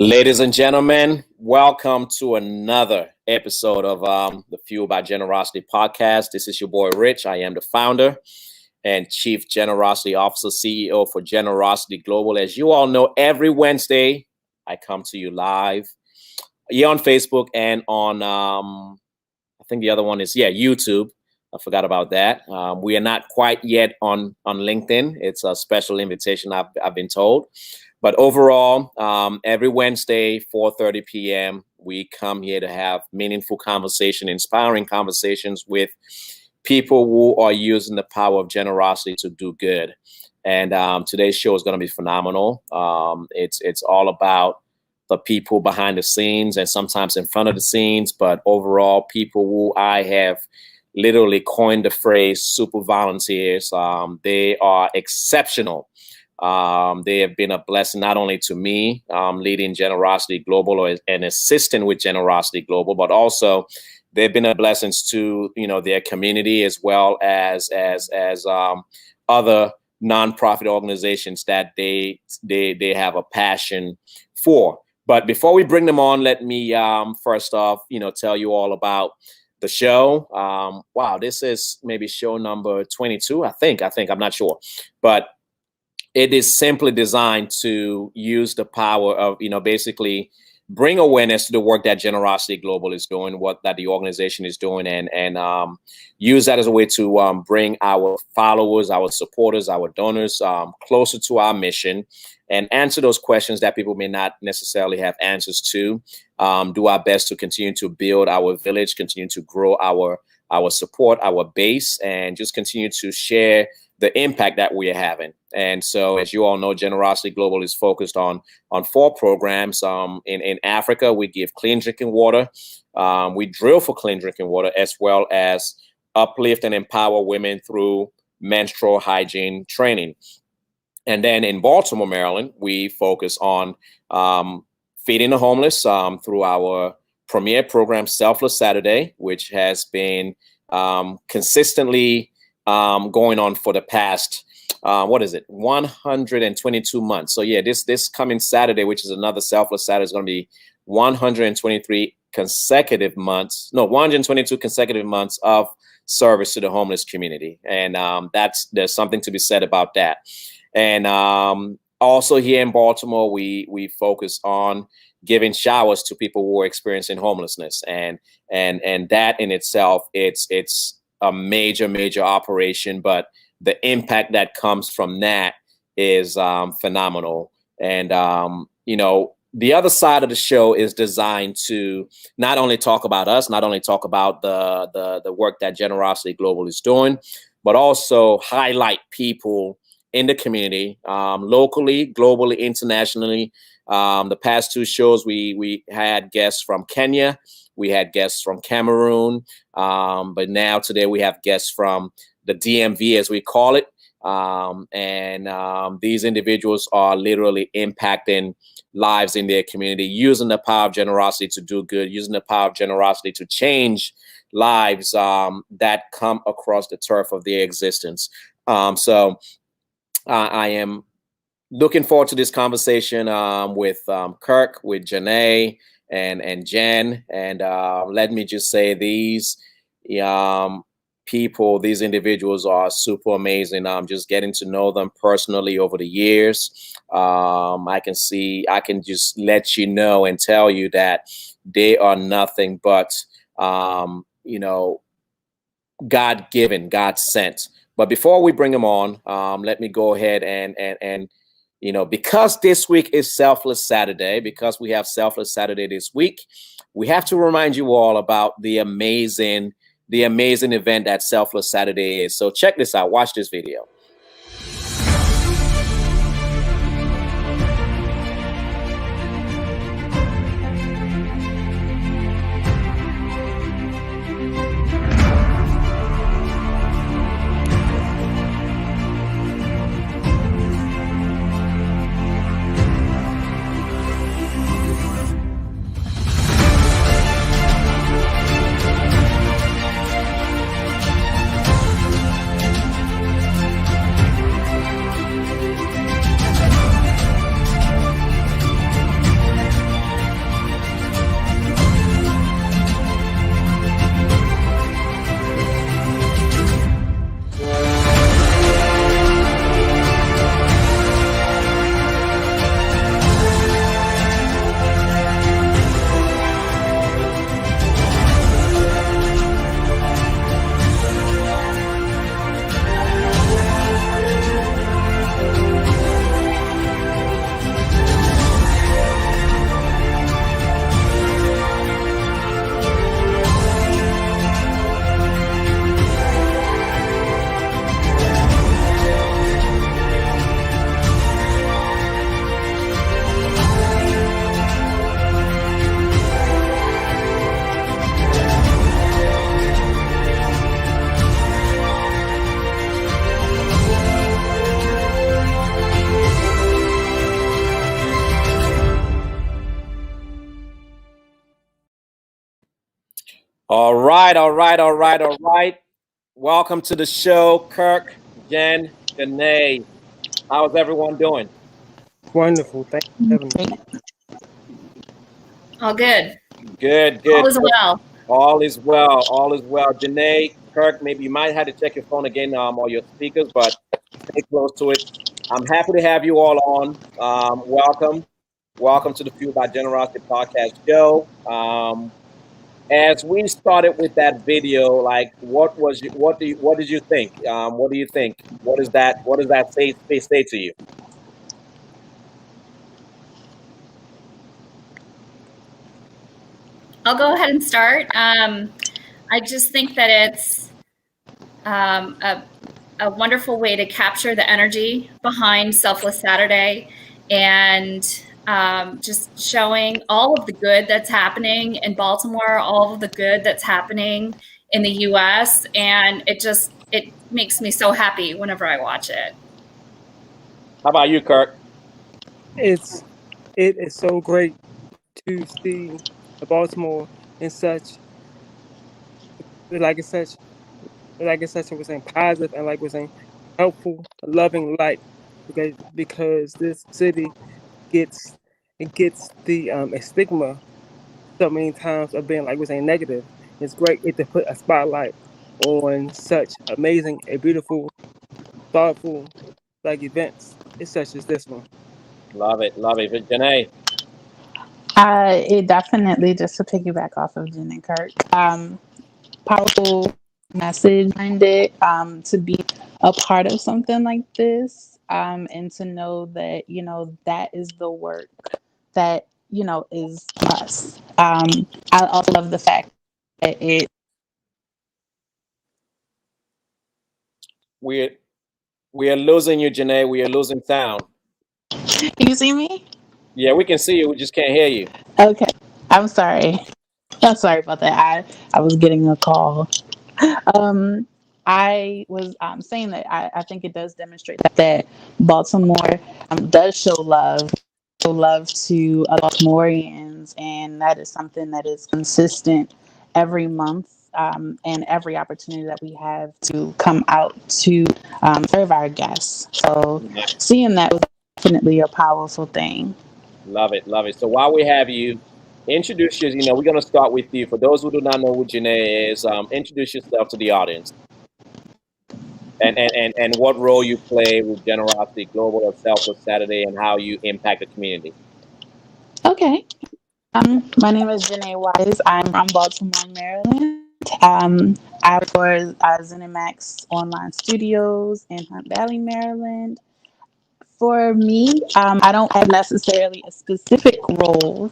Ladies and gentlemen, welcome to another episode of the Fuel by Generosity podcast. This is your boy Rich. I am the founder and Chief Generosity Officer, CEO for Generosity Global. As you all know, every Wednesday I come to you live here on Facebook and on, I think the other one is, YouTube. I forgot about that. We are not quite yet on LinkedIn. It's a special invitation, I've been told. But overall, every Wednesday, 4:30 p.m., we come here to have meaningful conversation, inspiring conversations with people who are using the power of generosity to do good. And today's show is going to be phenomenal. It's all about the people behind the scenes and sometimes in front of the scenes, but overall, people who I have literally coined the phrase super volunteers. They are exceptional. They have been a blessing not only to me, leading Generosity Global or an assistant with Generosity Global, but also they've been a blessing to their community as well as other nonprofit organizations that they have a passion for. But before we bring them on, let me first off tell you all about the show. Wow, this is maybe show number 22. I think I'm not sure, but it is simply designed to use the power of, basically bring awareness to the work that Generosity Global is doing, what that the organization is doing, and use that as a way to bring our followers, our supporters, our donors closer to our mission and answer those questions that people may not necessarily have answers to. Do our best to continue to build our village, continue to grow our support, our base, and just continue to share the impact that we are having. And so, as you all know, Generosity Global is focused on 4 programs. In Africa, we give clean drinking water. We drill for clean drinking water, as well as uplift and empower women through menstrual hygiene training. And then in Baltimore, Maryland, we focus on feeding the homeless through our premier program, Selfless Saturday, which has been consistently going on for the past, 122 months. So yeah, this coming Saturday, which is another Selfless Saturday, is going to be 122 consecutive months of service to the homeless community. And there's something to be said about that. And also here in Baltimore, we focus on giving showers to people who are experiencing homelessness. And that in itself, it's a major operation, but the impact that comes from that is phenomenal. And the other side of the show is designed to not only talk about us, not only talk about the work that Generosity Global is doing, but also highlight people in the community, locally, globally, internationally. The past 2 shows, we had guests from Kenya. We had guests from Cameroon, but now today we have guests from the DMV, as we call it. And these individuals are literally impacting lives in their community, using the power of generosity to do good, using the power of generosity to change lives that come across the turf of their existence. So I am looking forward to this conversation with Kirk, with Janay, and Jen. And let me just say, these people, these individuals are super amazing. Just getting to know them personally over the years. I can just let you know and tell you that they are nothing but, God-given, God-sent. But before we bring them on, let me go ahead and because this week is Selfless Saturday, because we have Selfless Saturday this week, we have to remind you all about the amazing event that Selfless Saturday is. So check this out. Watch this video. All right, all right, all right, all right. Welcome to the show, Kirk, Jen, Janay. How's everyone doing? Wonderful. Thank you for having me. All good. Good, All good. is well. All is well. All is well. Janay, Kirk, maybe you might have to check your phone again or your speakers, but stay close to it. I'm happy to have you all on. Welcome. Welcome to the Fuel by Generosity podcast show. As we started with that video, like, what did you think? What do you think? What does that say to you? I'll go ahead and start. I just think that it's a wonderful way to capture the energy behind Selfless Saturday and just showing all of the good that's happening in Baltimore, all of the good that's happening in the U.S. And it makes me so happy whenever I watch it. How about you, Kirk? It is so great to see Baltimore in such like it's such we're saying positive and like we're saying helpful, loving light because this city gets the stigma so many times of being like we're saying negative. It's great to put a spotlight on such amazing, a beautiful, thoughtful like events. It's such as this one. Love it, love it. Janae. It definitely, just to piggyback off of Jen and Kirk, powerful message behind it, to be a part of something like this, and to know that, that is the work that, is us. I also love the fact that We are losing you, Janae. We are losing sound. you see me? Yeah, we can see you. We just can't hear you. Okay. I'm sorry. I'm sorry about that. I was getting a call. Um, I was saying that I think it does demonstrate that Baltimore does show love to other Baltimoreans, and that is something that is consistent every month. And every opportunity that we have to come out to serve our guests. So seeing that was definitely a powerful thing. Love it, love it. So while we have you, introduce you. We're going to start with you. For those who do not know who Janae is, introduce yourself to the audience, and what role you play with Generosity Global or Selfless Saturday, and how you impact the community. Okay. My name is Janay Wise. I'm from Baltimore, Maryland. I work for ZeniMax Online Studios in Hunt Valley, Maryland. For me, I don't have necessarily a specific role,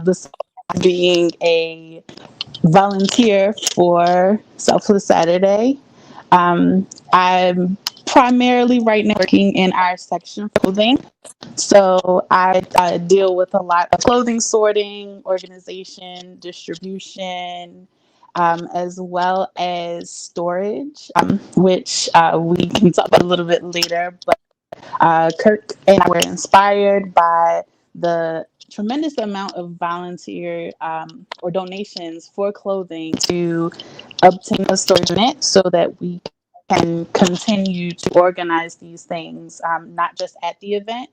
besides being a volunteer for Selfless Saturday. I'm primarily right now working in our section for clothing. So I deal with a lot of clothing sorting, organization, distribution, as well as storage, which we can talk about a little bit later. But Kirk and I were inspired by the tremendous amount of volunteer or donations for clothing to obtain a storage unit so that we can continue to organize these things, not just at the event,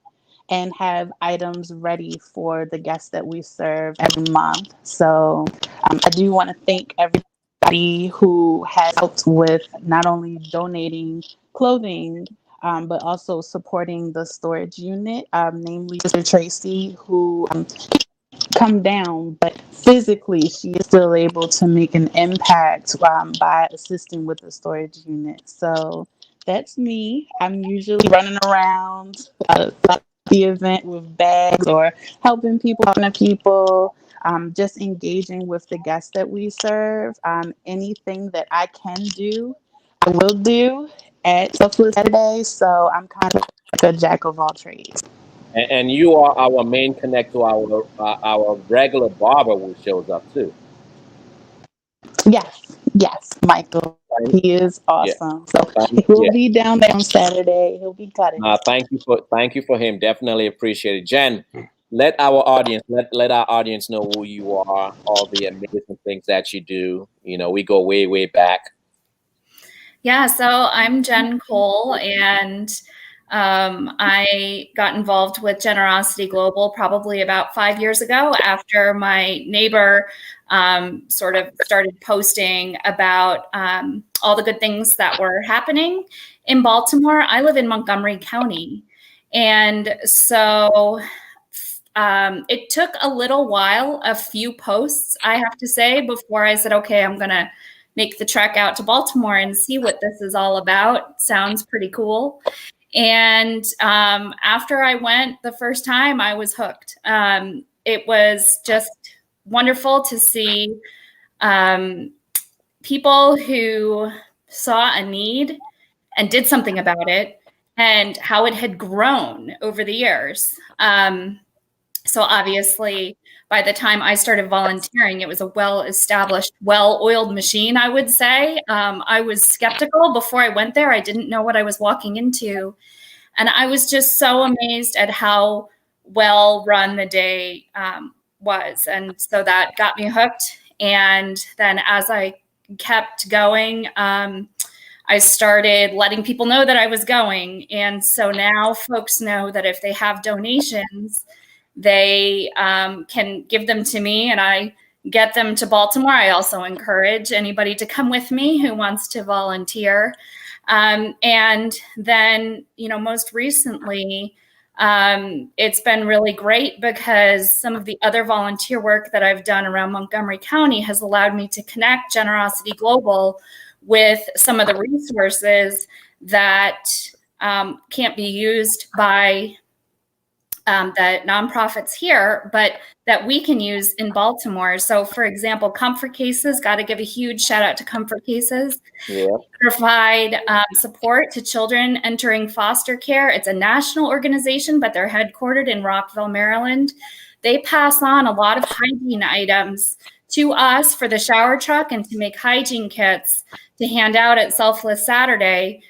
and have items ready for the guests that we serve every month. So I do want to thank everybody who has helped with not only donating clothing, but also supporting the storage unit, namely Sister Tracy, who come down, but physically she is still able to make an impact by assisting with the storage unit. So that's me. I'm usually running around the event with bags or helping people, just engaging with the guests that we serve. Anything that I can do, I will do at Selfless Saturday. So I'm kind of like a jack of all trades. And you are our main connect to our regular barber who shows up too. Yes, Michael. He is Yeah, awesome. So he'll be down there on Saturday. He'll be cutting. thank you for him. Definitely appreciate it, Jen. let our audience know who you are, all the amazing things that you do. You know, we go way, way back. Yeah, so I'm Jen Cole, and I got involved with Generosity Global probably about 5 years ago after my neighbor sort of started posting about all the good things that were happening in Baltimore. I live in Montgomery County, and so it took a little while, a few posts, I have to say, before I said, okay, I'm going to make the trek out to Baltimore and see what this is all about. Sounds pretty cool. And after I went the first time, I was hooked. It was just wonderful to see people who saw a need and did something about it, and how it had grown over the years. So obviously, by the time I started volunteering, it was a well-established, well-oiled machine, I would say. I was skeptical before I went there. I didn't know what I was walking into. And I was just so amazed at how well run the day was. And so that got me hooked. And then as I kept going, I started letting people know that I was going. And so now folks know that if they have donations, they can give them to me, and I get them to Baltimore. I also encourage anybody to come with me who wants to volunteer. And then, you know, most recently, it's been really great because some of the other volunteer work that I've done around Montgomery County has allowed me to connect Generosity Global with some of the resources that can't be used by the nonprofits here, but that we can use in Baltimore. So, for example, Comfort Cases, got to give a huge shout out to Comfort Cases. Yeah. Provide support to children entering foster care. It's a national organization, but they're headquartered in Rockville, Maryland. They pass on a lot of hygiene items to us for the shower truck and to make hygiene kits to hand out at Selfless Saturday.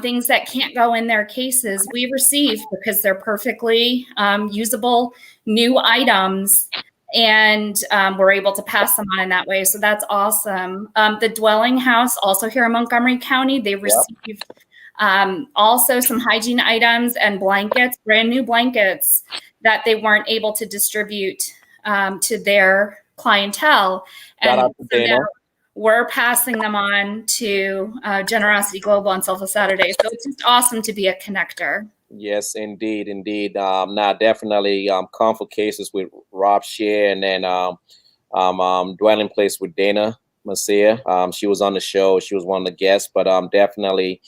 Things that can't go in their cases we receive because they're perfectly usable new items, and we're able to pass them on in that way. So that's awesome. The Dwelling House, also here in Montgomery County, they received also some hygiene items and blankets, brand new blankets that they weren't able to distribute to their clientele. And so now we're passing them on to Generosity Global on Selfless Saturday. So it's just awesome to be a connector. Yes, indeed, indeed. Now, definitely Comfort Cases with Rob Shear, and then Dwelling Place with Dana Masia. She was on the show. She was one of the guests, but definitely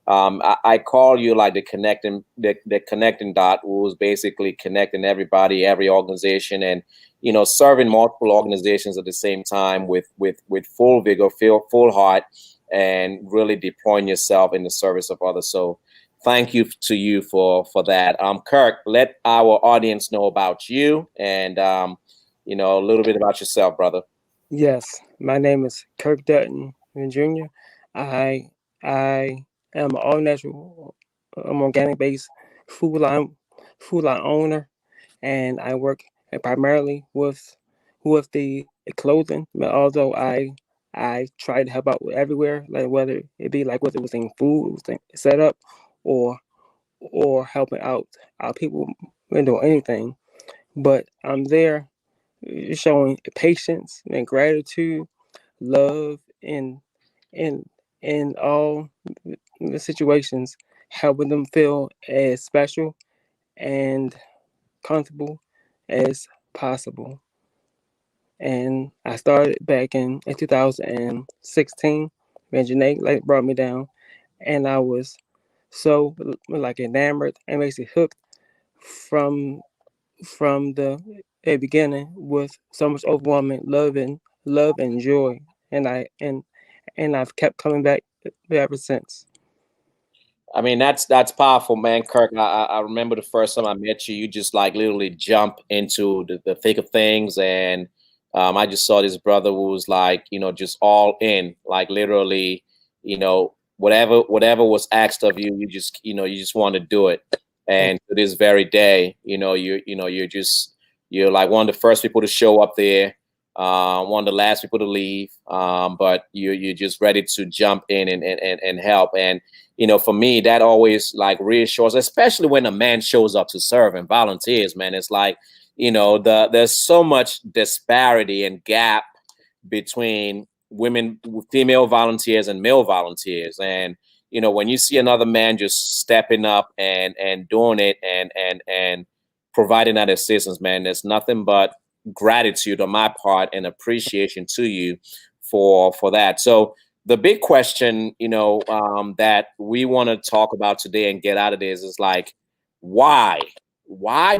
I call you like the connecting dot, who was basically connecting everybody, every organization, and you know, serving multiple organizations at the same time with full vigor, full heart, and really deploying yourself in the service of others. So thank you to you for that. Kirk, let our audience know about you and you know, a little bit about yourself, brother. Yes, my name is Kirk Dutton Jr. I am an all-natural, organic-based food line owner, and I work primarily with the clothing. But although I try to help out everywhere, like whether it was in food, setup, or helping out our people doing anything. But I'm there showing patience and gratitude, love in all the situations, helping them feel as special and comfortable as possible. And I started back in 2016 when Janay brought me down, and I was so enamored and basically hooked from the beginning with so much overwhelming love and joy, and I've kept coming back ever since. I mean, that's powerful, man, Kirk. I remember the first time I met you, you just like literally jump into the thick of things, and I just saw this brother who was like, you know, just all in, like literally, you know, whatever was asked of you, you just want to do it. And to this very day, you're just You're like one of the first people to show up there, one of the last people to leave, but you're just ready to jump in and help. And for me, that always like reassures, especially when a man shows up to serve and volunteers. Man, it's like there's so much disparity and gap between female volunteers and male volunteers. And when you see another man just stepping up and doing it and providing that assistance, man, there's nothing but gratitude on my part and appreciation to you for that. So the big question, that we want to talk about today and get out of this is like, why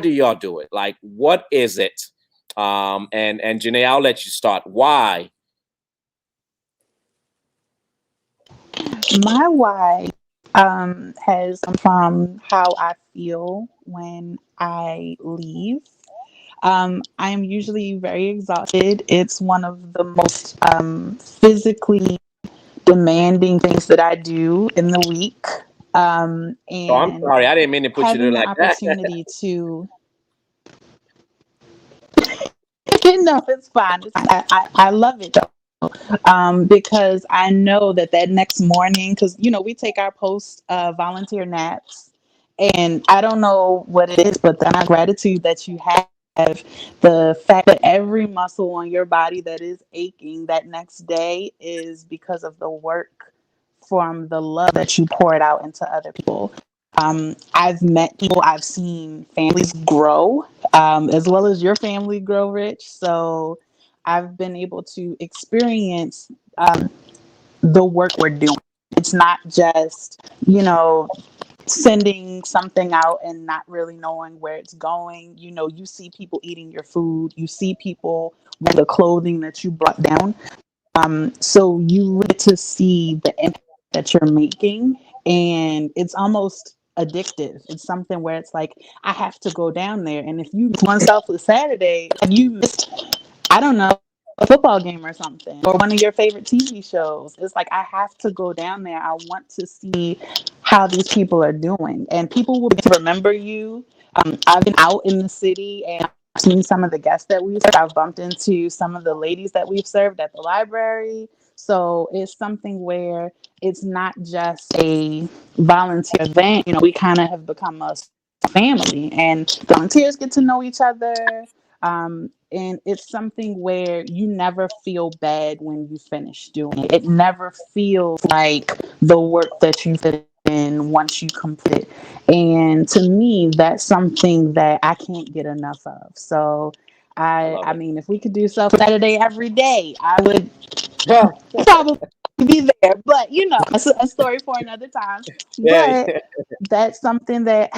do y'all do it? Like, what is it? And Janay, I'll let you start. Why? My why has come from how I feel when I leave. I'm usually very exhausted. It's one of the most physically demanding things that I do in the week. And Oh, I'm sorry. I didn't mean to put you there having the like that. opportunity to no, it's fine. I love it though. Because I know that next morning, because we take our post volunteer naps, and I don't know what it is, but the amount of gratitude that you have, the fact that every muscle on your body that is aching that next day is because of the work from the love that you poured out into other people. I've met people, I've seen families grow, as well as your family grow, Rich. So I've been able to experience the work we're doing. It's not just, sending something out and not really knowing where it's going. You see people eating your food, you see people wear the clothing that you brought down. So you get to see the impact that you're making, and it's almost addictive. It's something where it's like, I have to go down there. And if you miss one Selfless Saturday, you missed, I don't know, a football game or something, or one of your favorite TV shows. It's like, I have to go down there. I want to see how these people are doing, and people will remember you. I've been out in the city and I've seen some of the guests that we've served. I've bumped into some of the ladies that we've served at the library. So it's something where it's not just a volunteer event. We kind of have become a family, and volunteers get to know each other. And it's something where you never feel bad when you finish doing it. It never feels like the work that you put in once you complete it. And to me, that's something that I can't get enough of. So I mean, if we could do Self Saturday every day, I would probably be there. But it's a story for another time. Yeah. But that's something that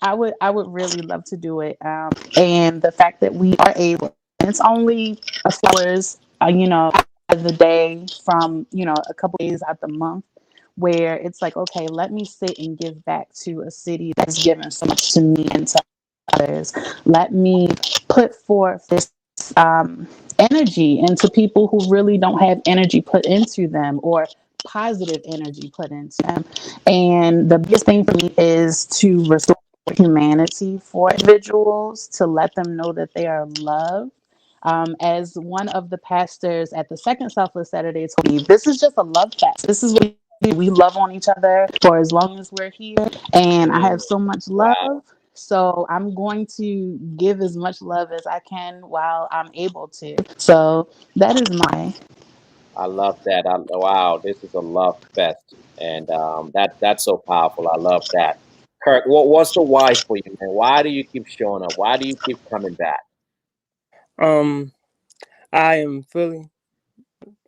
I would really love to do it. And the fact that we are able, and it's only a few hours, out of the day from a couple days out the month, where it's like, okay, let me sit and give back to a city that's given so much to me and to others. Let me put forth this energy into people who really don't have energy put into them, or positive energy put into them. And the biggest thing for me is to restore humanity for individuals, to let them know that they are loved. As one of the pastors at the second Selfless Saturday told me, this is just a love fest. This is what we love on each other for as long as we're here. And I have so much love. Wow. So I'm going to give as much love as I can while I'm able to. So that is I love that. Wow, this is a love fest, and that's so powerful. I love that. Kirk, what's the why for you, man? Why do you keep showing up? Why do you keep coming back? I am fully,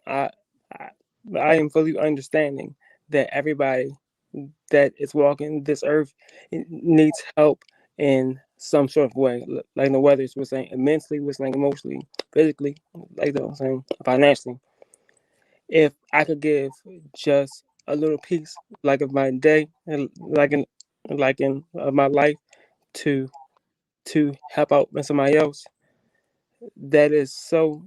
I, I, I am fully understanding that everybody that is walking this earth needs help in some sort of way. Like whether it's we're saying mentally, we're saying emotionally, physically, like I'm saying financially. If I could give just a little piece, like of my day, and like in my life, to help out with somebody else, that is so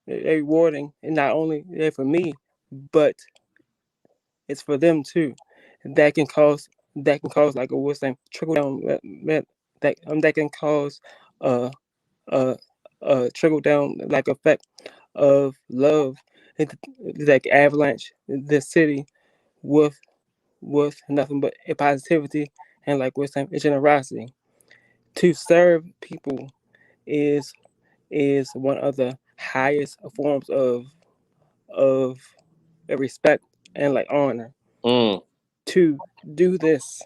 rewarding, and not only there for me, but it's for them too. That can cause like a what's name trickle down that can cause uh trickle down like effect of love, like avalanche the city with nothing but a positivity and like we're saying generosity. To serve people is one of the highest forms of respect and like honor. Mm. To do this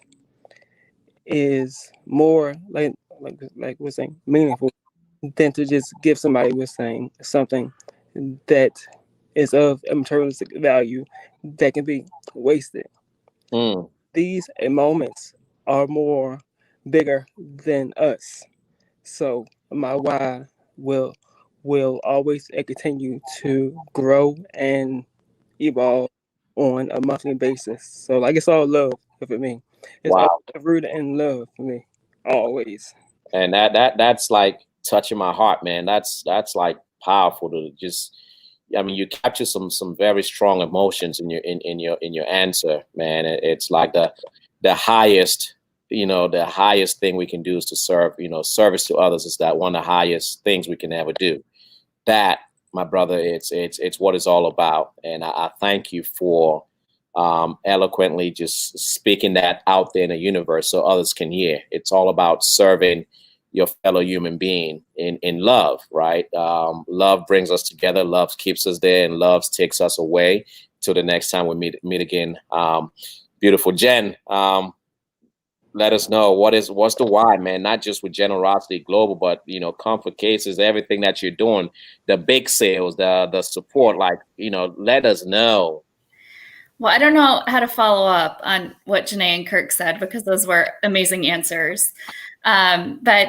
is more like we're saying meaningful than to just give somebody we're saying something that is of materialistic value that can be wasted. Mm. These moments are more bigger than us. So my why will always continue to grow and evolve on a monthly basis. So like it's all love for me. It's all Wow. rooted in love for me. Always. And that's like touching my heart, man. That's like powerful to just. I mean, you capture some very strong emotions in your answer, man. It's like the highest, the highest thing we can do is to serve. Service to others is that one of the highest things we can ever do. That, my brother, it's what it's all about. And I thank you for eloquently just speaking that out there in the universe so others can hear. It's all about serving your fellow human being in love, right? Love brings us together. Love keeps us there, and love takes us away till the next time we meet again. Beautiful Jen. Let us know what's the why, man. Not just with Generosity Global, but Comfort Cases, everything that you're doing, the big sales, the support. Like let us know. Well, I don't know how to follow up on what Janay and Kirk said because those were amazing answers. But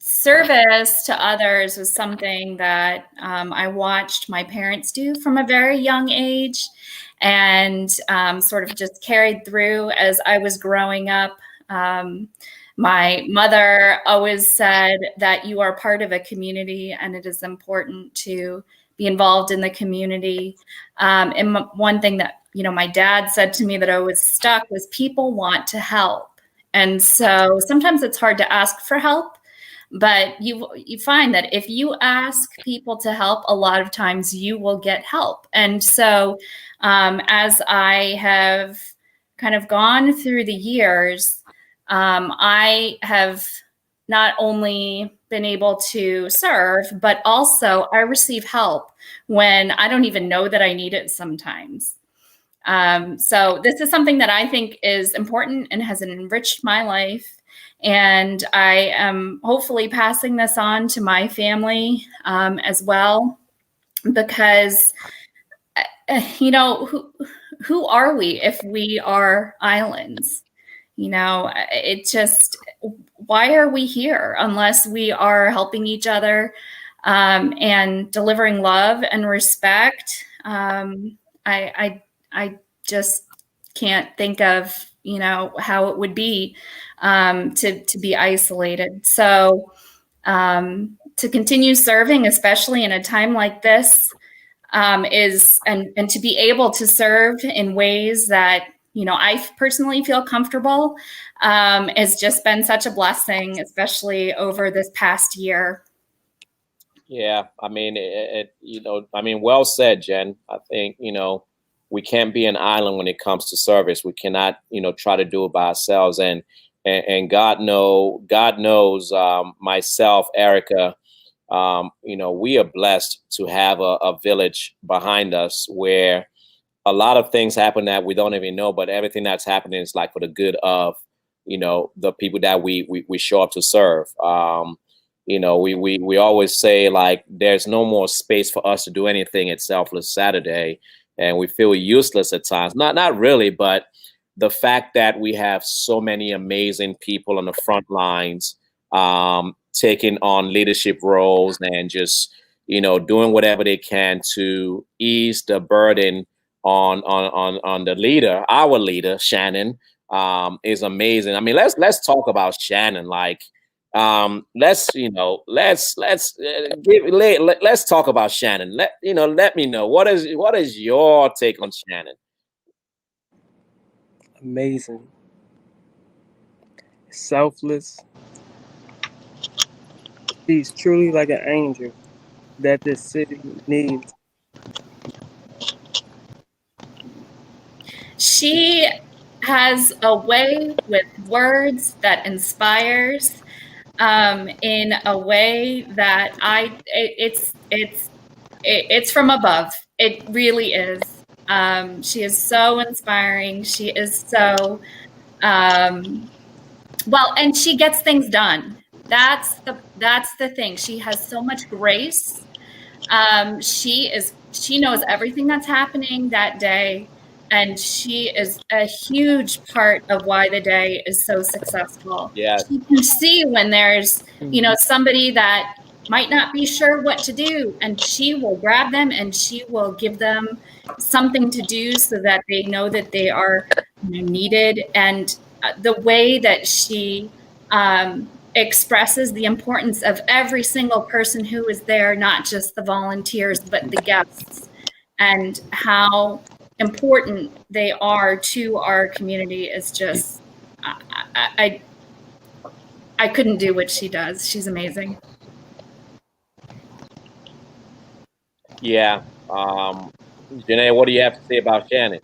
service to others was something that I watched my parents do from a very young age, and sort of just carried through as I was growing up. My mother always said that you are part of a community and it is important to be involved in the community. And one thing that, my dad said to me that always stuck was people want to help. And so sometimes it's hard to ask for help, but you find that if you ask people to help, a lot of times you will get help. And so as I have kind of gone through the years, I have not only been able to serve, but also I receive help when I don't even know that I need it sometimes. So this is something that I think is important and has enriched my life. And I am hopefully passing this on to my family as well, because, who are we if we are islands? It just, why are we here unless we are helping each other and delivering love and respect? I just can't think of, how it would be to be isolated. So to continue serving, especially in a time like this, is and to be able to serve in ways that I personally feel comfortable has just been such a blessing, especially over this past year. Yeah, I mean, well said, Jen. I think we can't be an island when it comes to service. We cannot try to do it by ourselves. And God knows, myself, Erica. We are blessed to have a village behind us where a lot of things happen that we don't even know, but everything that's happening is like for the good of, the people that we show up to serve. We always say like, there's no more space for us to do anything at Selfless Saturday. And we feel useless at times. Not really, but the fact that we have so many amazing people on the front lines, taking on leadership roles and just, doing whatever they can to ease the burden on the leader, our leader, Shannon, is amazing. I mean, let's talk about Shannon. Like, let's talk about Shannon. Let me know what is your take on Shannon. Amazing. Selfless. She's truly like an angel that this city needs. She has a way with words that inspires, in a way that it's from above. It really is. She is so inspiring. She is so well, and she gets things done. That's the thing. She has so much grace. She knows everything that's happening that day, and she is a huge part of why the day is so successful. Yeah. She can see when there's, somebody that might not be sure what to do, and she will grab them and she will give them something to do so that they know that they are needed. And the way that she expresses the importance of every single person who is there, not just the volunteers, but the guests, and how important they are to our community is just, I couldn't do what she does. She's amazing. Yeah. Janay, what do you have to say about Shannon?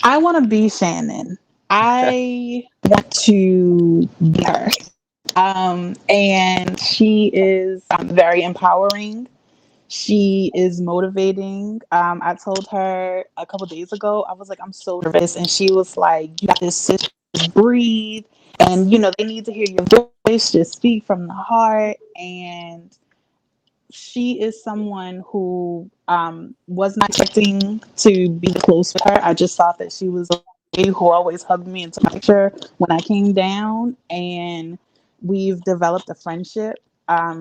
I want to be Shannon. I want to be her. And she is very empowering. She is motivating. I told her a couple days ago, I was like, I'm so nervous. And she was like, you got this, sis, just breathe. And, they need to hear your voice, just speak from the heart. And she is someone who was not expecting to be close with her. I just thought that she was a lady who always hugged me and took my picture when I came down. And we've developed a friendship.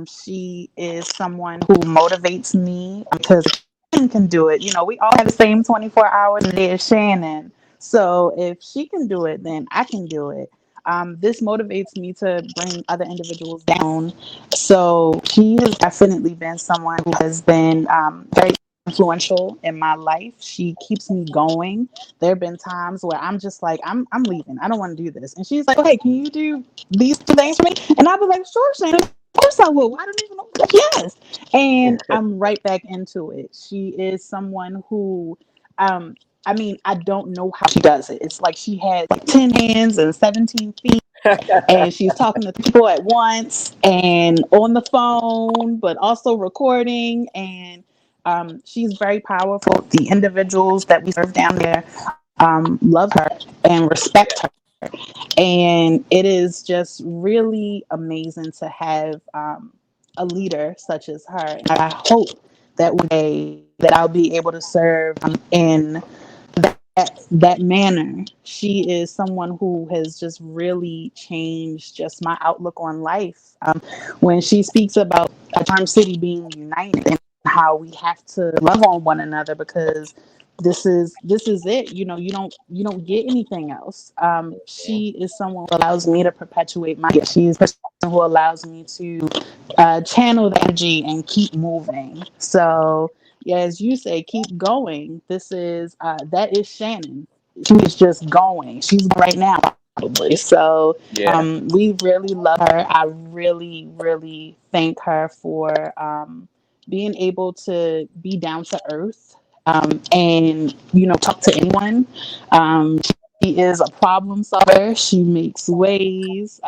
She is someone who motivates me because Shannon can do it. We all have the same 24 hours a day as Shannon. So if she can do it, then I can do it. This motivates me to bring other individuals down. So she has definitely been someone who has been very influential in my life. She keeps me going. There have been times where I'm just like, I'm leaving. I don't want to do this. And she's like, okay, can you do these two things for me? And I'll be like, sure, Shannon. Of course I will. I don't even know. Like, yes. And I'm right back into it. She is someone who, I don't know how she does it. It's like she has like 10 hands and 17 feet. And she's talking to people at once and on the phone, but also recording. And she's very powerful. The individuals that we serve down there love her and respect her. And it is just really amazing to have a leader such as her. And I hope that one day that I'll be able to serve in that manner. She is someone who has just really changed just my outlook on life. When she speaks about Charm City being united and how we have to love on one another because this is it. You don't get anything else. She is someone who allows me to perpetuate my gift. She is the person who allows me to channel the energy and keep moving. So yeah, as you say, keep going. This is that is Shannon. She is just going. She's right now probably. So we really love her. I really, really thank her for being able to be down to earth and talk to anyone. She is a problem solver. She makes ways.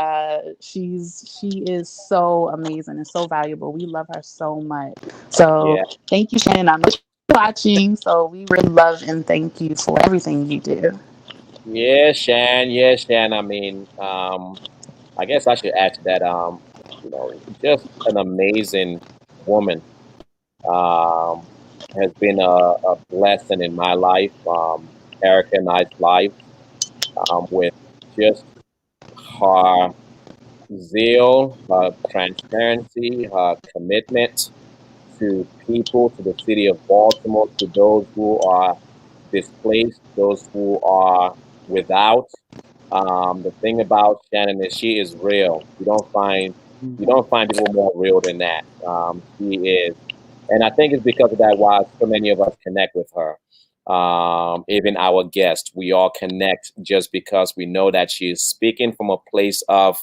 She is so amazing and so valuable. We love her so much. So thank you, Shannon. I'm watching. So we really love and thank you for everything you do. Yeah, Shan. Yeah, Shan. I mean, I guess I should add to that. Just an amazing woman. Has been a blessing in my life, Erica and I's life, with just her zeal, her transparency, her commitment to people, to the city of Baltimore, to those who are displaced, those who are without. The thing about Shannon is she is real. You don't find people more real than that. She is, and I think it's because of that why so many of us connect with her. Even our guests, we all connect just because we know that she is speaking from a place of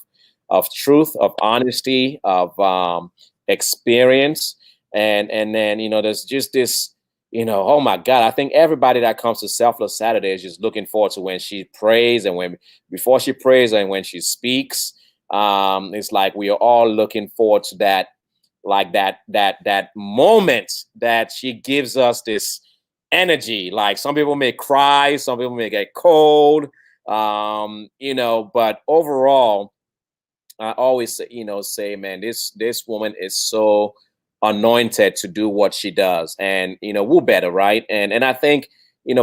truth, of honesty, of experience, and then there's just this. Oh my God, I think everybody that comes to Selfless Saturday is just looking forward to when she prays and before she prays and when she speaks. It's like we are all looking forward to that, like that moment that she gives us this energy. Like some people may cry, some people may get cold, but overall, I always say, man, this woman is so anointed to do what she does, and we're better, right? And I think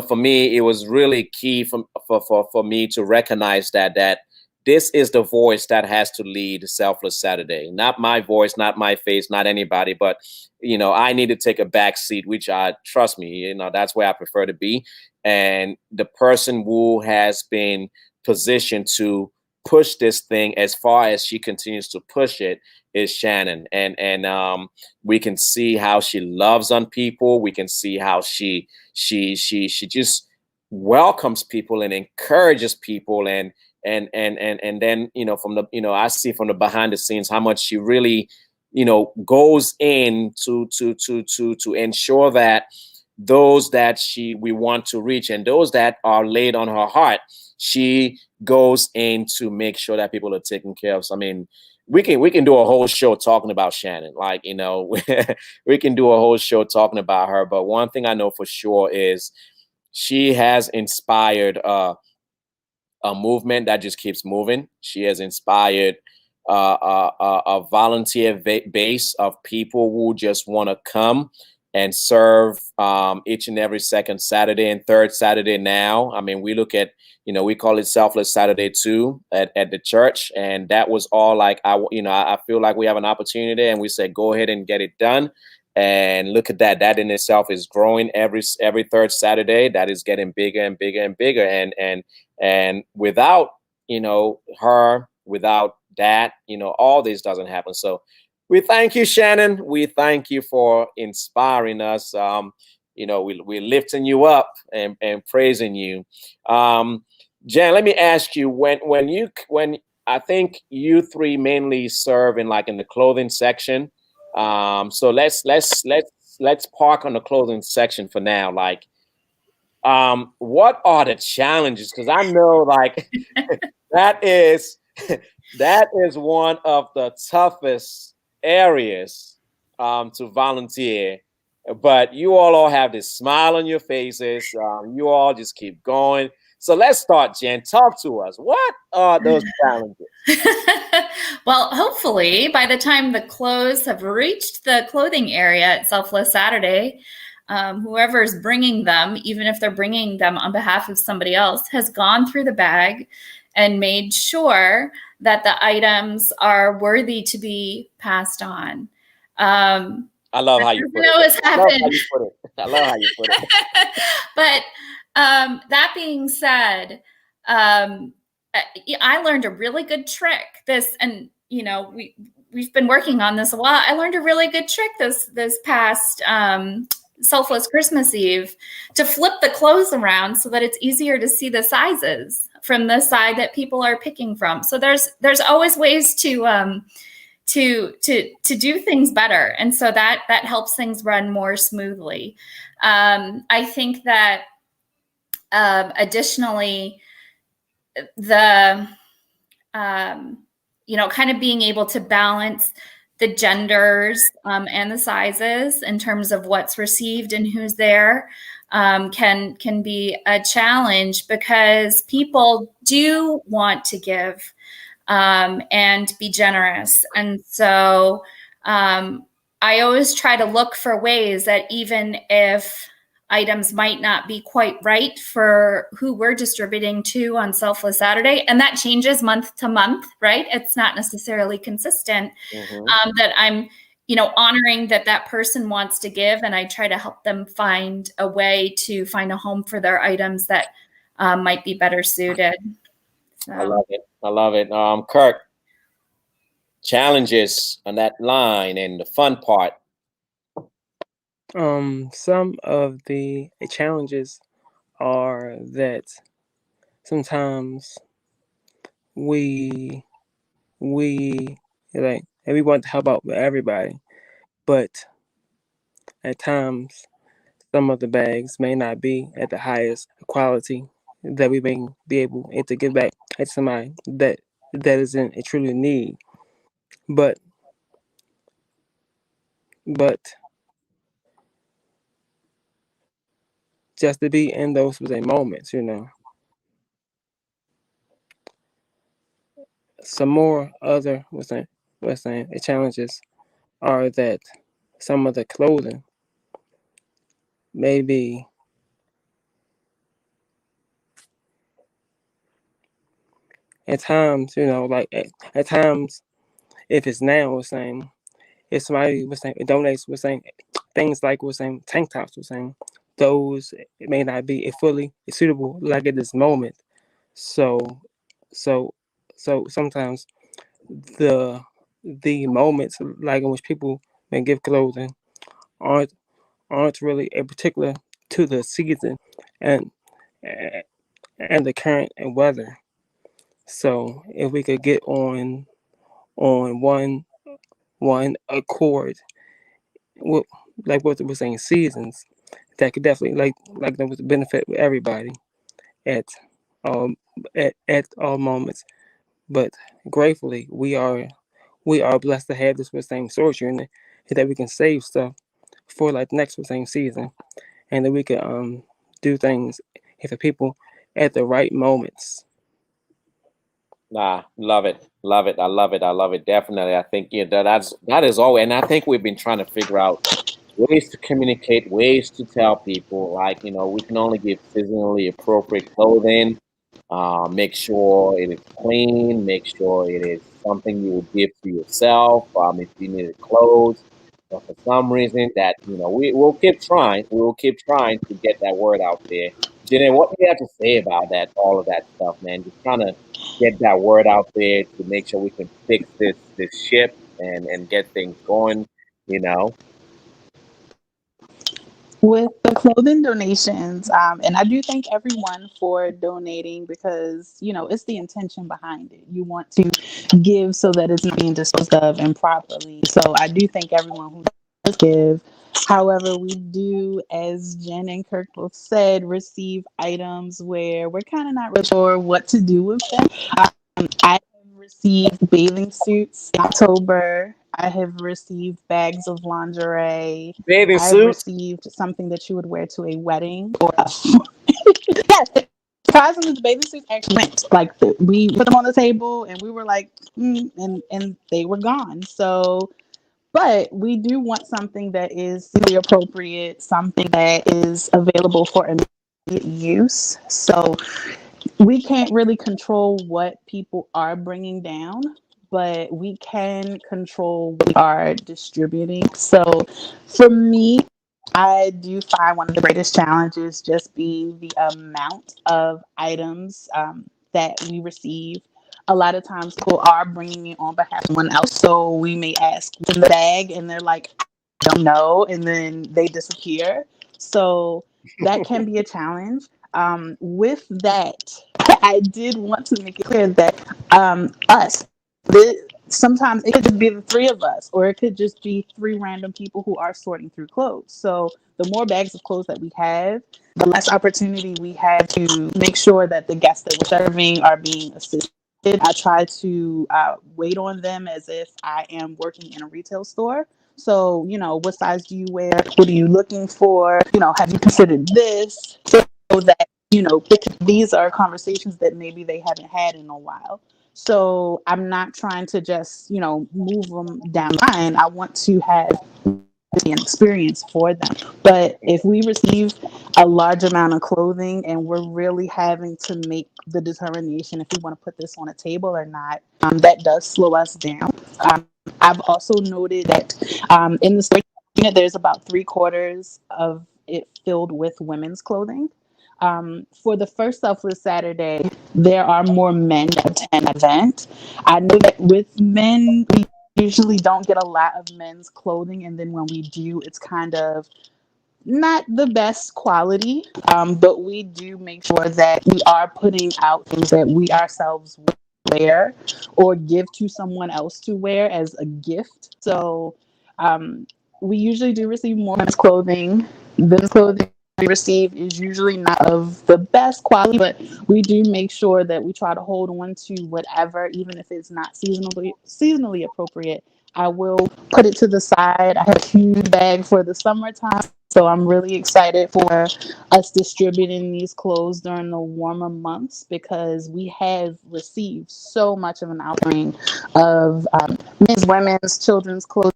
for me, it was really key for me to recognize that this is the voice that has to lead Selfless Saturday, not my voice, not my face, not anybody, but I need to take a back seat, which trust me, that's where I prefer to be, and the person who has been positioned to push this thing as far as she continues to push it is Shannon, and we can see how she loves on people. We can see how she just welcomes people and encourages people, and then from the I see from the behind the scenes how much she really goes in to ensure that those that we want to reach and those that are laid on her heart, she goes in to make sure that people are taken care of. So, I mean, we can do a whole show talking about Shannon, like we can do a whole show talking about her. But one thing I know for sure is she has inspired a movement that just keeps moving. She has inspired a volunteer base of people who just want to come and serve each and every second Saturday and third Saturday now. I mean, we look at, we call it Selfless Saturday too at the church. And that was all like, I feel like we have an opportunity and we said, go ahead and get it done. And look at that. That in itself is growing every third Saturday. That is getting bigger and bigger and bigger. And without, her, without that, all this doesn't happen. So we thank you, Shannon. We thank you for inspiring us. We're lifting you up and praising you. Jan, let me ask you, when I think you three mainly serve in the clothing section. So let's park on the clothing section for now. What are the challenges? Because I know that is one of the toughest areas to volunteer, but you all have this smile on your faces. You all just keep going. So let's start, Jen. Talk to us. What are those challenges? Well, hopefully by the time the clothes have reached the clothing area at Selfless Saturday, whoever is bringing them, even if they're bringing them on behalf of somebody else, has gone through the bag and made sure that the items are worthy to be passed on. I love how you put it. I love how you put it. But that being said, I learned a really good trick. We've been working on this a while. I learned a really good trick this past Selfless Christmas Eve to flip the clothes around so that it's easier to see the sizes from the side that people are picking from. So there's always ways to do things better, and so that helps things run more smoothly. I think that additionally, the kind of being able to balance the genders and the sizes in terms of what's received and who's there can be a challenge, because people do want to give and be generous. And so I always try to look for ways that even if items might not be quite right for who we're distributing to on Selfless Saturday, and that changes month to month, right? It's not necessarily consistent. That I'm, honoring that person wants to give, and I try to help them find a way to find a home for their items that might be better suited. So. I love it. Kirk, challenges on that line and the fun part. Some of the challenges are that sometimes we we and we want to help out with everybody, but at times some of the bags may not be at the highest quality that we may be able to give back to somebody that is in a truly need. But but just to be in those moments, some more other the challenges are that some of the clothing may be at times, like at times, if it's now, we're saying, if somebody was saying donates, we're saying things like we're saying tank tops, we're saying those it may not be fully suitable like at this moment. So, so, so sometimes the the moments like in which people may give clothing aren't really a particular to the season and and the current and weather. So if we could get on one accord with like what we're saying seasons, that could definitely like that would benefit everybody at um at all moments. But gratefully we are blessed to have this with same source unit that we can save stuff for like next with same season, and that we can do things for people at the right moments. Nah, love it, love it. I love it. I love it. Definitely. I think that is all. And I think we've been trying to figure out ways to communicate, ways to tell people. Like we can only give seasonally appropriate clothing. Make sure it is clean. Make sure it is something you would give to yourself. If you needed clothes, but for some reason that we will keep trying. We will keep trying to get that word out there. Jenny, what do you have to say about that? All of that stuff, man. Just trying to get that word out there to make sure we can fix this ship and get things going. You know. With the clothing donations, and I do thank everyone for donating because it's the intention behind it. You want to give so that it's not being disposed of improperly. So I do thank everyone who does give. However, we do, as Jen and Kirk both said, receive items where we're kind of not really sure what to do with them. I have received bathing suits in October. I have received bags of lingerie. Bathing I've suits. received something that you would wear to a wedding or a yes. Surprisingly, the bathing suits actually went. Like we put them on the table, and we were like, and they were gone. So, but we do want something that is really appropriate, something that is available for immediate use. So we can't really control what people are bringing down, but we can control what we are distributing. So for me, I do find one of the greatest challenges just being the amount of items that we receive. A lot of times people are bringing it on behalf of someone else. So we may ask what's in the bag and they're like, I don't know. And then they disappear. So that can be a challenge. With that, I did want to make it clear that us, sometimes it could just be the three of us, or it could just be three random people who are sorting through clothes. So the more bags of clothes that we have, the less opportunity we have to make sure that the guests that we're serving are being assisted. I try to wait on them as if I am working in a retail store. So, what size do you wear? What are you looking for? Have you considered this? So that, these are conversations that maybe they haven't had in a while. So I'm not trying to just, move them down the line. I want to have an experience for them. But if we receive a large amount of clothing and we're really having to make the determination if we want to put this on a table or not, that does slow us down. I've also noted that in the storage unit, there's about 3/4 of it filled with women's clothing. For the first Selfless Saturday, there are more men that attend the event. I know that with men, we usually don't get a lot of men's clothing, and then when we do, it's kind of not the best quality, but we do make sure that we are putting out things that we ourselves wear or give to someone else to wear as a gift. So we usually do receive more men's clothing. This clothing we receive is usually not of the best quality, but we do make sure that we try to hold on to whatever, even if it's not seasonally appropriate. I will put it to the side. I have a huge bag for the summertime, so I'm really excited for us distributing these clothes during the warmer months because we have received so much of an outpouring of men's, women's, children's clothing.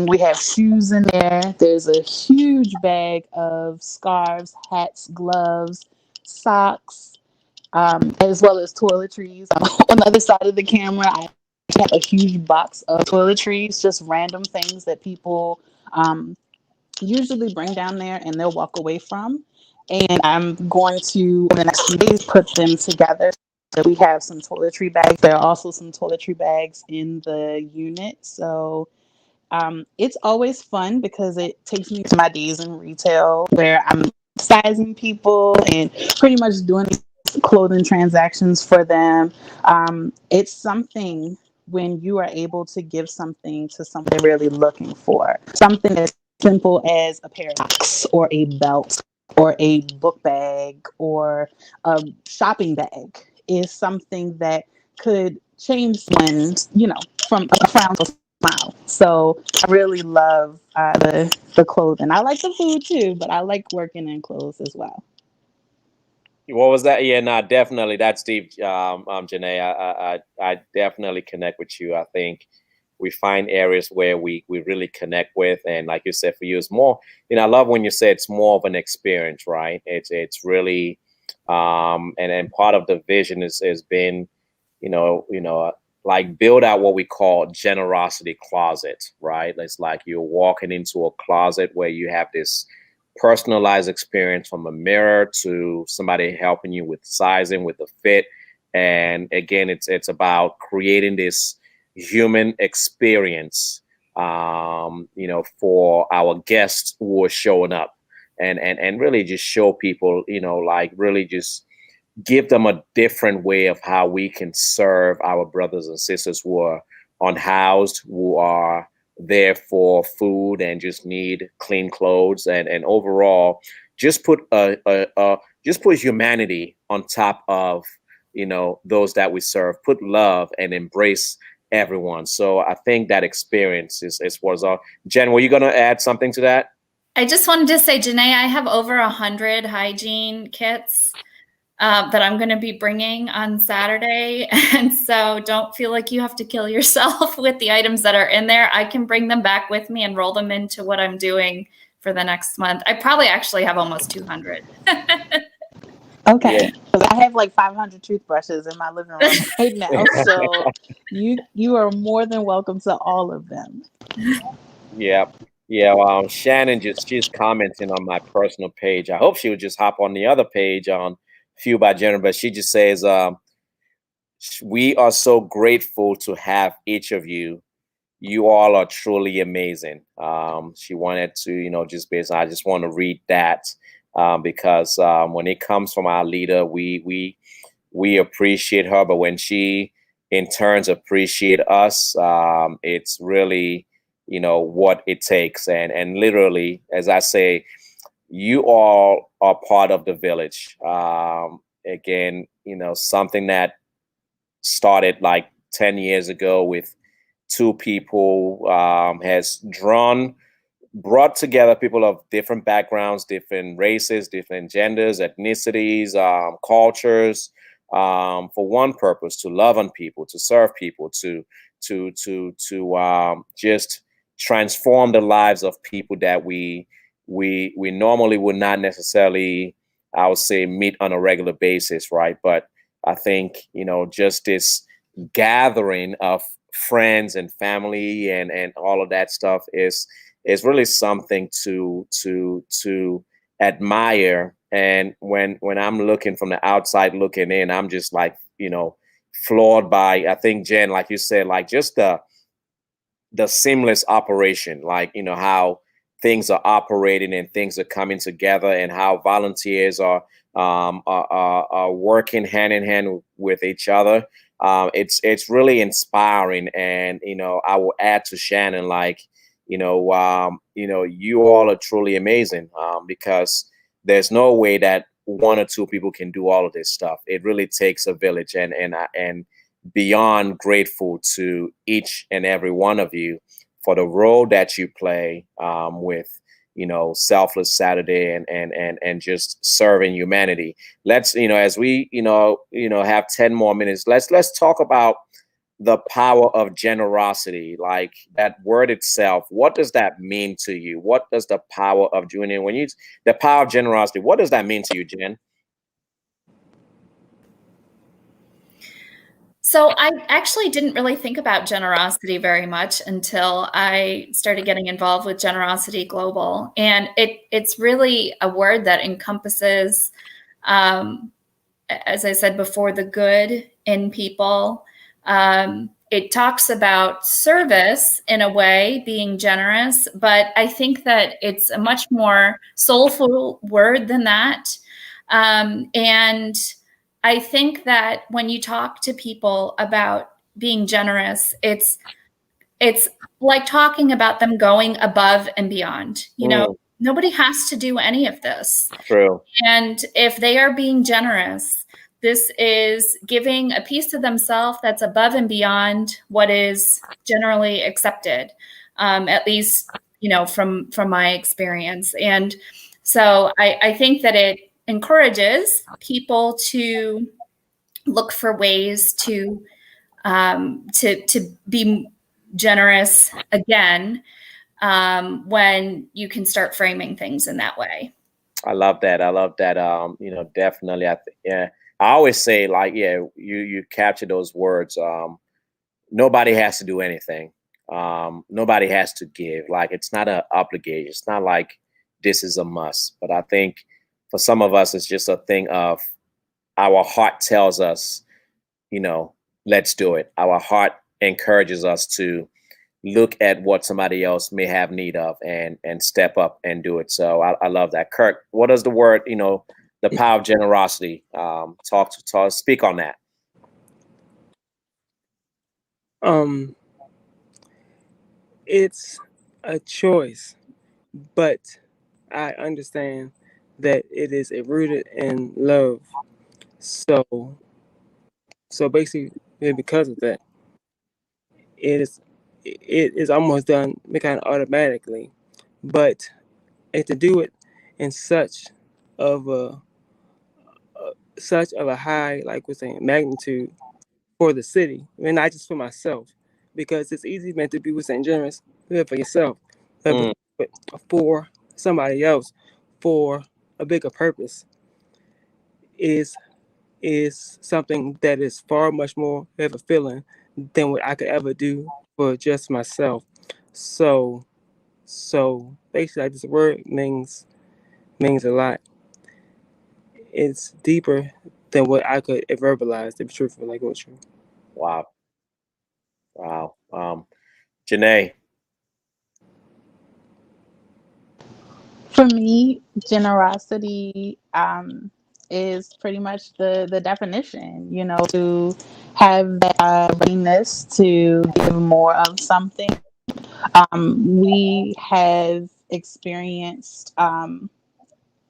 We have shoes in there. There's a huge bag of scarves, hats, gloves, socks, as well as toiletries. On the other side of the camera, I have a huge box of toiletries, just random things that people usually bring down there and they'll walk away from. And I'm going to, in the next few days, put them together. So we have some toiletry bags. There are also some toiletry bags in the unit. So it's always fun because it takes me to my days in retail where I'm sizing people and pretty much doing clothing transactions for them. It's something when you are able to give something to someone they're really looking for. Something as simple as a pair of socks or a belt or a book bag or a shopping bag is something that could change someone's, from a frown to a smile. So I really love the clothing. I like the food too, but I like working in clothes as well. What was that? Yeah, no, definitely. That's deep, Janay. I definitely connect with you. I think we find areas where we really connect with, and like you said, for you, it's more. I love when you say it's more of an experience, right? It's really, and part of the vision is been, like build out what we call generosity closet, right? It's like you're walking into a closet where you have this personalized experience from a mirror to somebody helping you with sizing, with the fit. And again, it's about creating this human experience, for our guests who are showing up and really just show people, like really just give them a different way of how we can serve our brothers and sisters who are unhoused, who are there for food and just need clean clothes and overall just put just put humanity on top of those that we serve, put love and embrace everyone. So I think that experience is was Jen, were you going to add something to that? I just wanted to say, Janay, I have over 100 hygiene kits that I'm going to be bringing on Saturday. And so don't feel like you have to kill yourself with the items that are in there. I can bring them back with me and roll them into what I'm doing for the next month. I probably actually have almost 200. Okay, because I have like 500 toothbrushes in my living room right now. So you are more than welcome to all of them. Yeah. Shannon she's commenting on my personal page. I hope she would just hop on the other page on Few by Gener, but she just says, we are so grateful to have each of you. You all are truly amazing. She wanted to, I just want to read that because when it comes from our leader, we appreciate her, but when she in turns appreciate us, it's really, what it takes. And literally, as I say, you all are part of the village. Again, something that started like 10 years ago with two people has brought together people of different backgrounds, different races, different genders, ethnicities, cultures, for one purpose: to love on people, to serve people, to just transform the lives of people that we normally would not necessarily, I would say, meet on a regular basis, right? But I think, just this gathering of friends and family and all of that stuff is really something to admire. And when I'm looking from the outside looking in, I'm just like, floored by, I think, Jen, like you said, like just the seamless operation, like, how things are operating and things are coming together and how volunteers are working hand in hand with each other. It's really inspiring. And I will add to Shannon, like, you all are truly amazing, because there's no way that one or two people can do all of this stuff. It really takes a village, and beyond grateful to each and every one of you for the role that you play, with Selfless Saturday, and just serving humanity. Let's, as we have 10 more minutes, let's talk about the power of generosity. Like, that word itself, what does that mean to you? What does the power of doing, when you the power of generosity, what does that mean to you, Jen? So I actually didn't really think about generosity very much until I started getting involved with Generosity Global. And it's really a word that encompasses, as I said before, the good in people. It talks about service in a way, being generous, but I think that it's a much more soulful word than that. And I think that when you talk to people about being generous, it's like talking about them going above and beyond. Nobody has to do any of this. True. And if they are being generous, this is giving a piece of themselves that's above and beyond what is generally accepted, at least, from my experience. And so I think that it encourages people to look for ways to be generous again, when you can start framing things in that way. I love that. Definitely. Yeah, I always say, like, yeah, you capture those words. Nobody has to do anything. Nobody has to give. Like, it's not an obligation. It's not like this is a must. But I think for some of us, it's just a thing of our heart tells us, let's do it. Our heart encourages us to look at what somebody else may have need of and step up and do it. So I love that. Kirk, what does the word, the power of generosity, speak on that? It's a choice, but I understand that it is rooted in love. So basically, because of that, it is almost done kind of automatically. But to do it in of a such of a high, like we're saying, magnitude for the city, and not just for myself, because it's easy, man, to be with St. generous for yourself, but for somebody else, for a bigger purpose, is something that is far much more fulfilling than what I could ever do for just myself. So basically, like, this word means a lot. It's deeper than what I could verbalize, to be truthful, like what's true. Wow. Janay. For me, generosity is pretty much the definition, to have that readiness to give more of something. We have experienced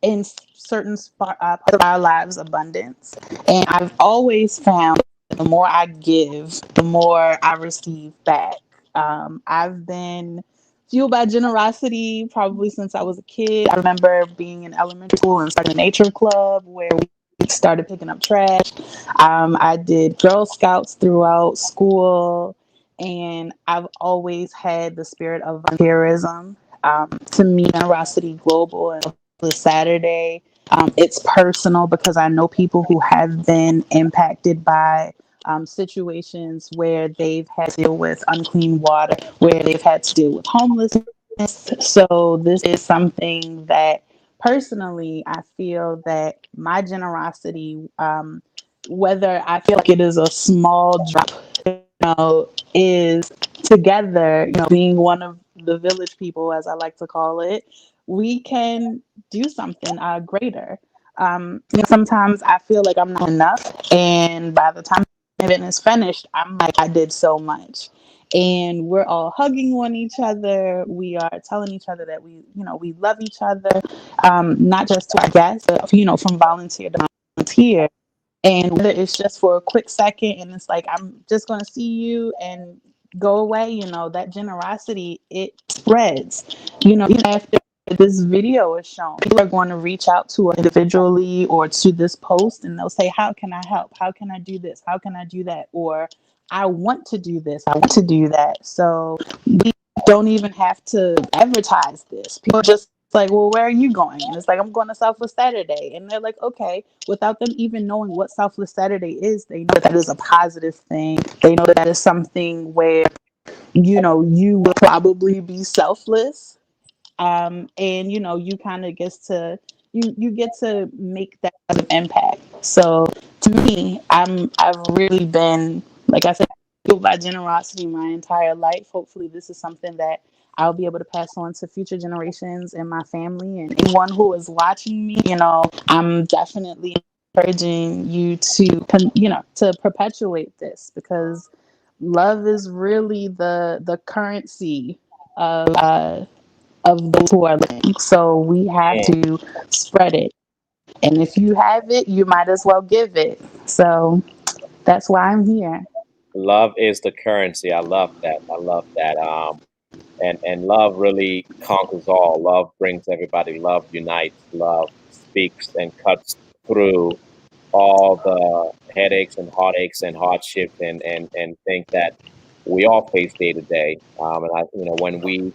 in certain parts of our lives abundance, and I've always found the more I give, the more I receive back. I've been fueled by generosity probably since I was a kid. I remember being in elementary school and starting a nature club where we started picking up trash. I did Girl Scouts throughout school, and I've always had the spirit of volunteerism. To me, Generosity Global and this Saturday, it's personal because I know people who have been impacted by situations where they've had to deal with unclean water, where they've had to deal with homelessness. So this is something that personally I feel that my generosity, whether I feel like it is a small drop, is together, being one of the village people, as I like to call it, we can do something greater. Sometimes I feel like I'm not enough, and by the time event is finished, I'm like, I did so much. And we're all hugging on each other. We are telling each other that we love each other, not just to our guests, but, from volunteer to volunteer. And whether it's just for a quick second and it's like, I'm just going to see you and go away, that generosity, it spreads. Even after this video is shown, people are going to reach out to us individually or to this post, and they'll say, how can I help? How can I do this? How can I do that? Or I want to do this. I want to do that. So we don't even have to advertise this. People just like, well, where are you going? And it's like, I'm going to Selfless Saturday. And they're like, okay, without them even knowing what Selfless Saturday is, they know that is a positive thing. They know that is something where, you will probably be selfless. And, you kind of you get to make that kind of impact. So to me, I've really been, like I said, fueled by generosity my entire life. Hopefully this is something that I'll be able to pass on to future generations in my family, and anyone who is watching me. I'm definitely encouraging you to perpetuate this, because love is really the currency of those who are living. So we have to spread it. And if you have it, you might as well give it. So that's why I'm here. Love is the currency. I love that. I love that. And love really conquers all. Love brings everybody. Love unites. Love speaks and cuts through all the headaches and heartaches and hardships and things that we all face day to day. When we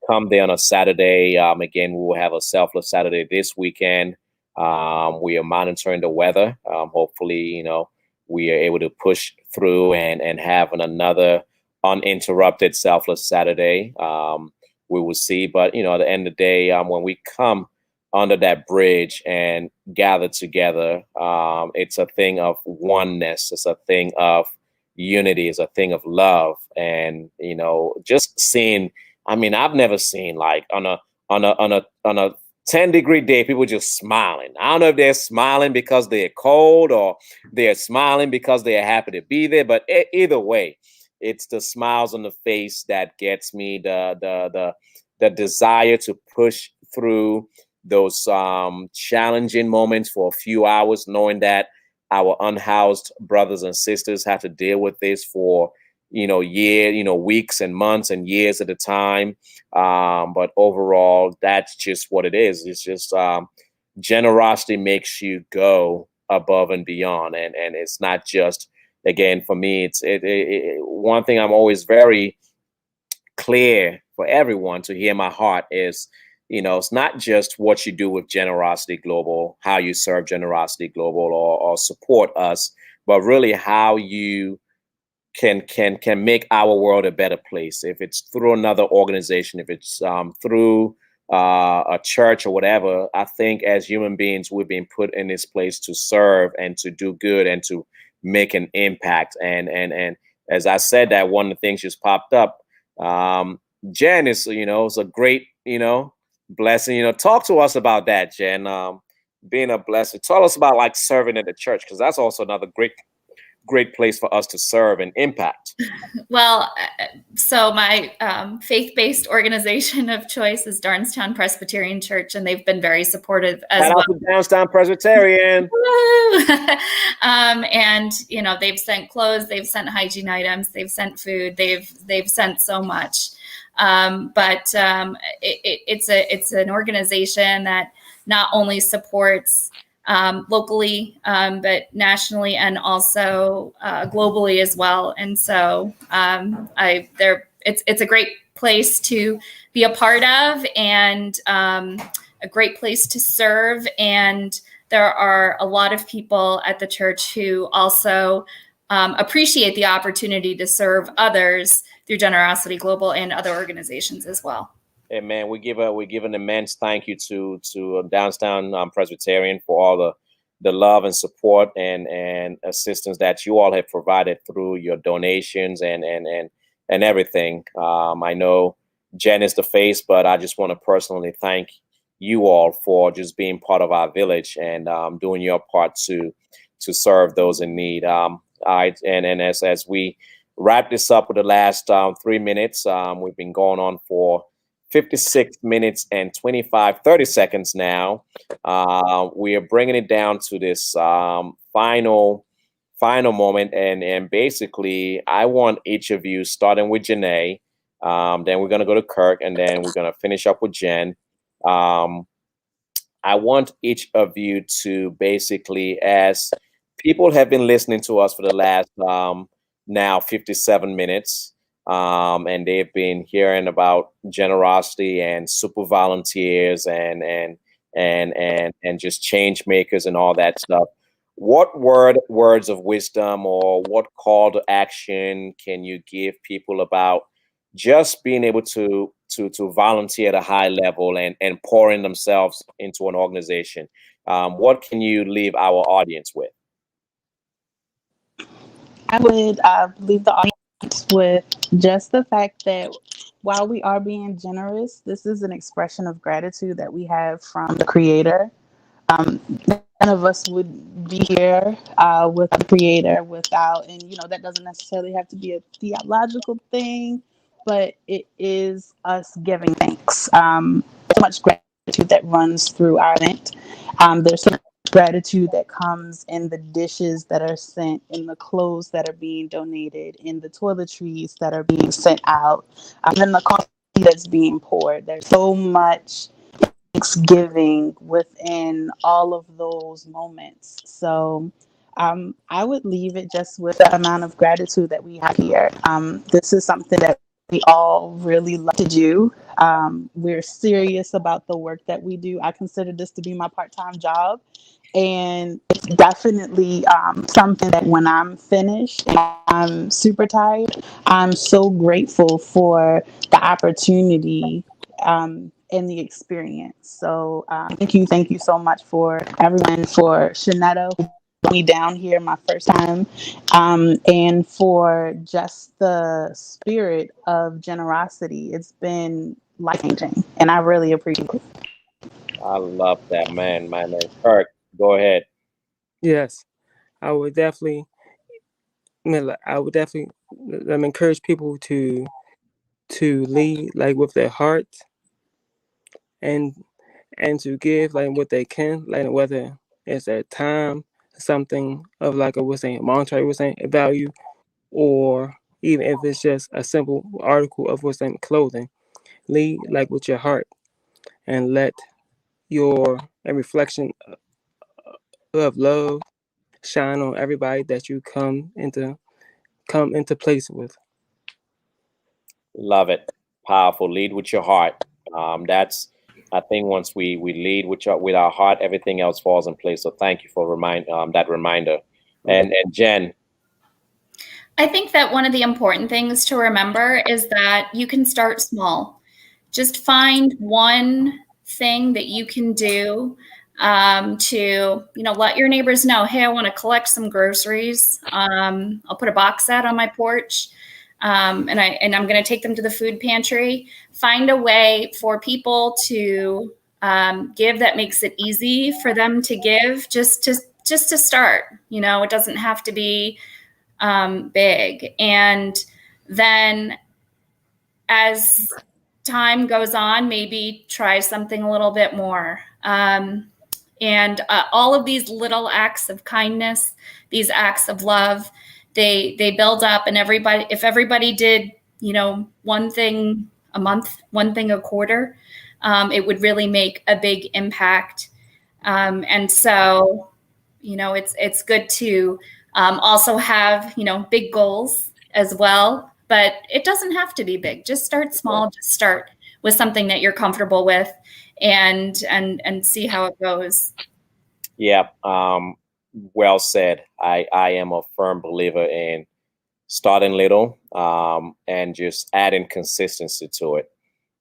come there on a Saturday, again, we will have a Selfless Saturday this weekend. We are monitoring the weather. Hopefully, we are able to push through and have another uninterrupted Selfless Saturday. We will see. But, at the end of the day, when we come under that bridge and gather together, it's a thing of oneness. It's a thing of unity. It's a thing of love. And, just seeing, I've never seen like on a 10-degree day, people just smiling. I don't know if they're smiling because they're cold or they're smiling because they're happy to be there. But either way, it's the smiles on the face that gets me the desire to push through those challenging moments for a few hours, knowing that our unhoused brothers and sisters have to deal with this for weeks and months and years at a time. But overall, that's just what it is. It's just generosity makes you go above and beyond. And it's not just, again, for me, it's one thing I'm always very clear for everyone to hear my heart is, it's not just what you do with Generosity Global, how you serve Generosity Global or support us, but really how you can make our world a better place. If it's through another organization, if it's through a church or whatever, I think as human beings, we've been put in this place to serve and to do good and to make an impact. And as I said, that one of the things just popped up. Jen is, is a great, blessing. Talk to us about that, Jen. Being a blessing. Tell us about like serving in the church, because that's also another great place for us to serve and impact. Well, so my faith-based organization of choice is Darnestown Presbyterian Church, and they've been very supportive as well. Shout out to Darnestown Presbyterian. And they've sent clothes, they've sent hygiene items, they've sent food, they've sent so much. But it's an organization that not only supports locally, but nationally and also globally as well. And so it's a great place to be a part of, and a great place to serve. And there are a lot of people at the church who also appreciate the opportunity to serve others through Generosity Global and other organizations as well. And man, we give an immense thank you to Darnestown Presbyterian for all the love and support and assistance that you all have provided through your donations and everything. I know Jen is the face, but I just want to personally thank you all for just being part of our village and doing your part to serve those in need. All right, and as we wrap this up with the last 3 minutes, we've been going on for 56 minutes and 30 seconds now. We are bringing it down to this final moment, and basically, I want each of you, starting with Janay, then we're gonna go to Kirk, and then we're gonna finish up with Jen. I want each of you to basically, as people have been listening to us for the last now 57 minutes, and they've been hearing about generosity and super volunteers and just change makers and all that stuff. What words of wisdom or what call to action can you give people about just being able to volunteer at a high level and pouring themselves into an organization? What can you leave our audience with? I would leave the audience with just the fact that while we are being generous, this is an expression of gratitude that we have from the Creator. None of us would be here with the Creator without, and that doesn't necessarily have to be a theological thing, but it is us giving thanks. So much gratitude that runs through our event. There's so much gratitude that comes in the dishes that are sent, in the clothes that are being donated, in the toiletries that are being sent out, in the coffee that's being poured. There's so much Thanksgiving within all of those moments. So I would leave it just with the amount of gratitude that we have here. This is something that we all really love to do. We're serious about the work that we do. I consider this to be my part-time job. And it's definitely something that when I'm finished and I'm super tired, I'm so grateful for the opportunity and the experience. So thank you so much for everyone, for Shanetta, who brought me down here my first time, and for just the spirit of generosity. It's been life-changing, and I really appreciate it. I love that, man. Kirk, go ahead. Yes, I would definitely. Encourage people to lead like with their heart and to give like what they can, like whether it's their time, something of like monetary value, or even if it's just a simple article of clothing. Lead like with your heart and let a reflection of love shine on everybody that you come into place with. Love it. Powerful. Lead with your heart. That's, I think, once we lead with our heart, everything else falls in place. So thank you for that reminder. And Jen. I think that one of the important things to remember is that you can start small. Just find one thing that you can do to, let your neighbors know, hey, I want to collect some groceries. I'll put a box out on my porch, and I'm going to take them to the food pantry. Find a way for people to give that makes it easy for them to give, just to start. It doesn't have to be big. And then as time goes on, maybe try something a little bit more. And all of these little acts of kindness, these acts of love, they build up. And if everybody did, one thing a month, one thing a quarter, it would really make a big impact. And so, it's good to also have, big goals as well. But it doesn't have to be big. Just start small. Just start with something that you're comfortable with, and see how it goes. Yeah. Well said. I am a firm believer in starting little and just adding consistency to it.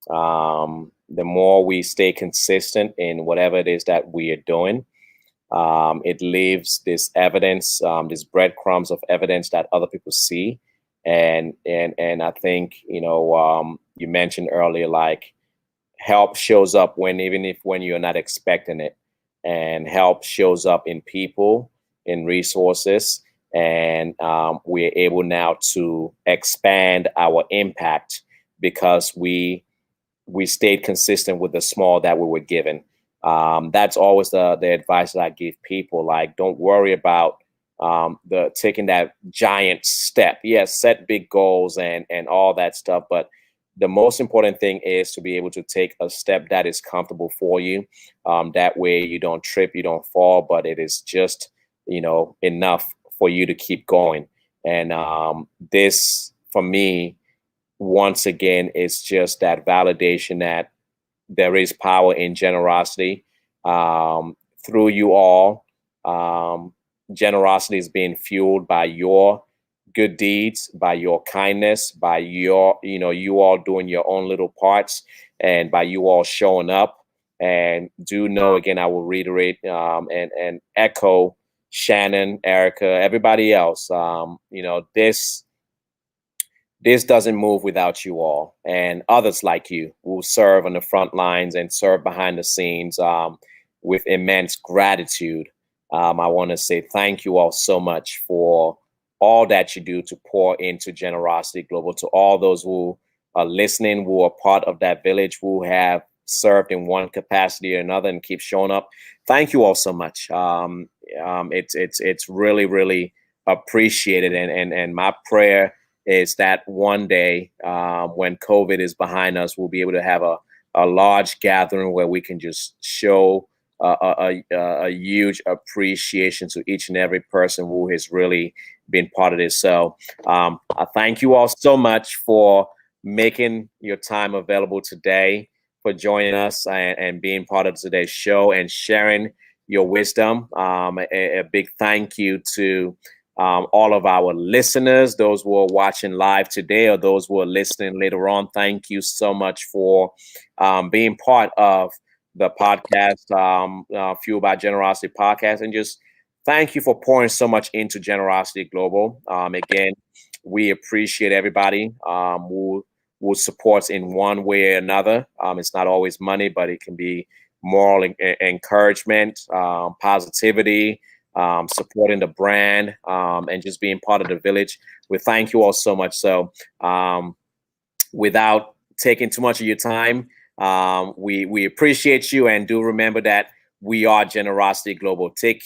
The more we stay consistent in whatever it is that we are doing, it leaves this evidence, this breadcrumbs of evidence that other people see. And I think, you mentioned earlier, like help shows up when you're not expecting it, and help shows up in people, in resources, and we're able now to expand our impact because we stayed consistent with the small that we were given. That's always the advice that I give people. Like, don't worry about the taking that giant step. Yes, set big goals and all that stuff, but the most important thing is to be able to take a step that is comfortable for you. That way you don't trip, you don't fall, but it is just, enough for you to keep going. And this, for me, once again, is just that validation that there is power in generosity. Through you all, generosity is being fueled by your good deeds, by your kindness, by your, you all doing your own little parts, and by you all showing up. And do know, again, I will reiterate and echo Shannon, Erica, everybody else. This doesn't move without you all and others like you who serve on the front lines and serve behind the scenes with immense gratitude. I want to say thank you all so much for all that you do to pour into Generosity Global, to all those who are listening, who are part of that village, who have served in one capacity or another and keep showing up. Thank you all so much. It's really, really appreciated. And my prayer is that one day when COVID is behind us, we'll be able to have a large gathering where we can just show a huge appreciation to each and every person who has really been part of this. So I thank you all so much for making your time available today, for joining us and being part of today's show and sharing your wisdom. A big thank you to all of our listeners, those who are watching live today or those who are listening later on. Thank you so much for being part of the podcast, Fueled by Generosity podcast, and just thank you for pouring so much into Generosity Global. Again, we appreciate everybody who supports in one way or another. It's not always money, but it can be moral encouragement, positivity, supporting the brand, and just being part of the village. We thank you all so much. So without taking too much of your time, we appreciate you, and do remember that we are Generosity Global. Take